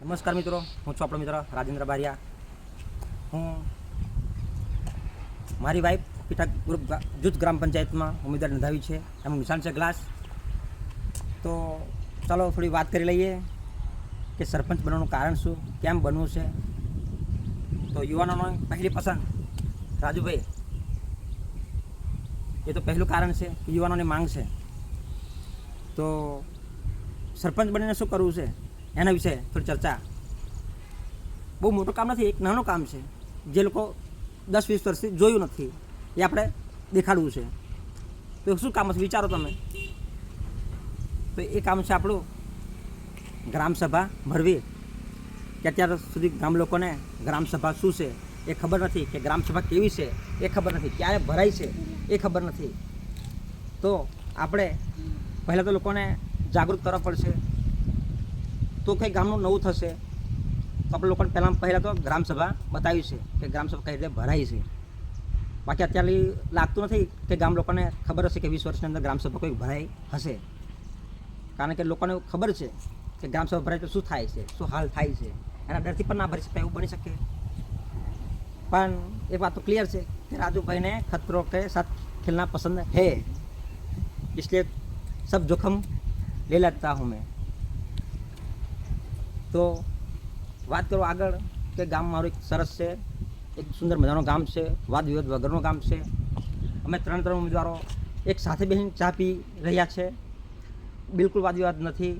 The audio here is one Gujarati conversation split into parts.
નમસ્કાર મિત્રો, હું છું આપણો મિત્ર રાજેન્દ્ર બારિયા. હું મારી વાઈફ પીઠા ગ્રુપ જૂથ ગ્રામ પંચાયતમાં ઉમેદવાર નોંધાવી છે. એનું નિશાન છે ગ્લાસ. તો ચાલો થોડી વાત કરી લઈએ કે સરપંચ બનવાનું કારણ શું, કેમ બનવું છે. તો યુવાનોનો પહેલી પસંદ રાજુભાઈ, એ તો પહેલું કારણ છે કે યુવાનોની માંગ છે. તો સરપંચ બનીને શું કરવું છે એના વિશે થોડી ચર્ચા. બહુ મોટું કામ નથી, એક નાનું કામ છે જે લોકો 10-20 વર્ષથી જોયું નથી, એ આપણે દેખાડવું છે. તો શું કામ હશે વિચારો તમે. તો એ કામ છે આપણું ગ્રામસભા ભરવી. કે અત્યાર સુધી ગામ લોકોને ગ્રામસભા શું છે એ ખબર નથી, કે ગ્રામસભા કેવી છે એ ખબર નથી, ક્યારે ભરાય છે એ ખબર નથી. તો આપણે પહેલાં તો લોકોને જાગૃત કરવા પડશે, તો કંઈ ગામનું નવું થશે. તો આપણે લોકોને પહેલાં તો ગ્રામસભા બતાવી છે કે ગ્રામસભા કઈ રીતે ભરાય છે. બાકી અત્યારે લાગતું નથી કે ગામ લોકોને ખબર હશે કે 20 વર્ષની અંદર ગ્રામસભા કોઈ ભરાઈ હશે. કારણ કે લોકોને ખબર છે કે ગ્રામસભા ભરાય તો શું થાય છે, શું હાલ થાય છે. એના ડરથી પણ ના ભરી શકે એવું બની શકે. પણ એક વાત તો ક્લિયર છે કે રાજુભાઈને ખતરો કે સાથ ખેલના પસંદ है, इसलिए सब जोखम ले लेता हूँ मैं. તો વાત કરું આગળ કે ગામ મારું એક સરસ છે, એક સુંદર મજાનું ગામ છે, વાદ વિવાદ વગરનું ગામ છે. અમે ત્રણ ઉમેદવારો એક સાથે બેસીને ચા પી રહ્યા છે. બિલકુલ વાદ વિવાદ નથી,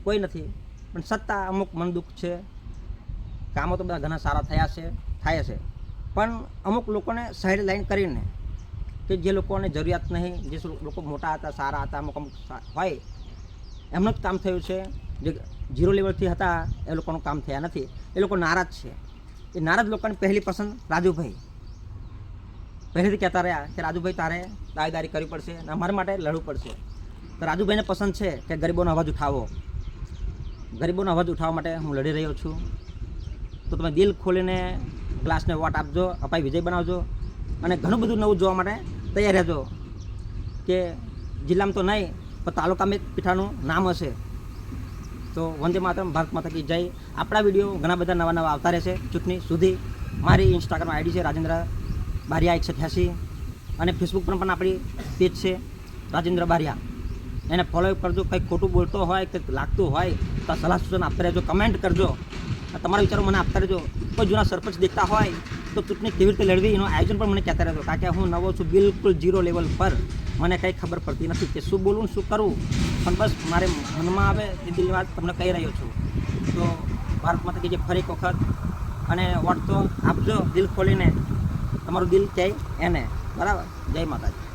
કોઈ નથી. પણ સત્તા અમુક મન દુઃખ છે. કામો તો બધા ઘણા સારા થાય છે. પણ અમુક લોકોને સાઈડ લાઈન કરીને, કે જે લોકોને જરૂરિયાત નહીં, જે લોકો મોટા હતા, સારા હતા, અમુક હોય એમનું જ કામ થયું છે. જે 0 લેવલથી હતા એ લોકોનું કામ થયા નથી. એ લોકો નારાજ છે. એ નારાજ લોકોની પહેલી પસંદ રાજુભાઈ. પહેલેથી કહેતા રહ્યા કે રાજુભાઈ તારે દાવેદારી કરવી પડશે અને અમારા માટે લડવું પડશે. તો રાજુભાઈને પસંદ છે કે ગરીબોનો અવાજ ઉઠાવો. ગરીબોનો અવાજ ઉઠાવવા માટે હું લડી રહ્યો છું. તો તમે દિલ ખોલીને ગ્લાસને વોટ આપજો, અપાઈ વિજય બનાવજો. અને ઘણું બધું નવું જોવા માટે તૈયાર રહેજો. કે જિલ્લામાં તો નહીં પણ તાલુકામાં પીઠાનું નામ હશે. તો વંદે માતરમ, ભારત માતા કી જય. આપણા વિડીયો ઘણા બધા નવા આવતા રહેશે ચૂંટણી સુધી. મારી ઇન્સ્ટાગ્રામ આઈડી છે રાજેન્દ્ર બારિયા 188, અને ફેસબુક પર પણ આપણી પેજ છે રાજેન્દ્ર બારિયા. એને ફોલો કરજો. કંઈક ખોટું બોલતો હોય, કંઈક લાગતું હોય તો સલાહ સૂચન આપતા રહેજો, કમેન્ટ કરજો. તમારા વિચારો મને આપતા રહેજો. કોઈ જૂના સરપંચ દેખતા હોય તો ચૂંટણી કેવી રીતે લડવી એનું આયોજન પણ મને કહેતા રહેજો. કારણ કે હું નવો છું, બિલકુલ 0 લેવલ પર. મને કંઈ ખબર પડતી નથી કે શું બોલવું, શું કરવું. પણ બસ મારે મનમાં આવે એ દિલની વાત તમને કહી રહ્યો છું. તો ભારત માતા કી જય ફરી એક વખત. અને વોટ તો આપજો દિલ ખોલીને, તમારું દિલ કહે એને. બરાબર. જય માતાજી.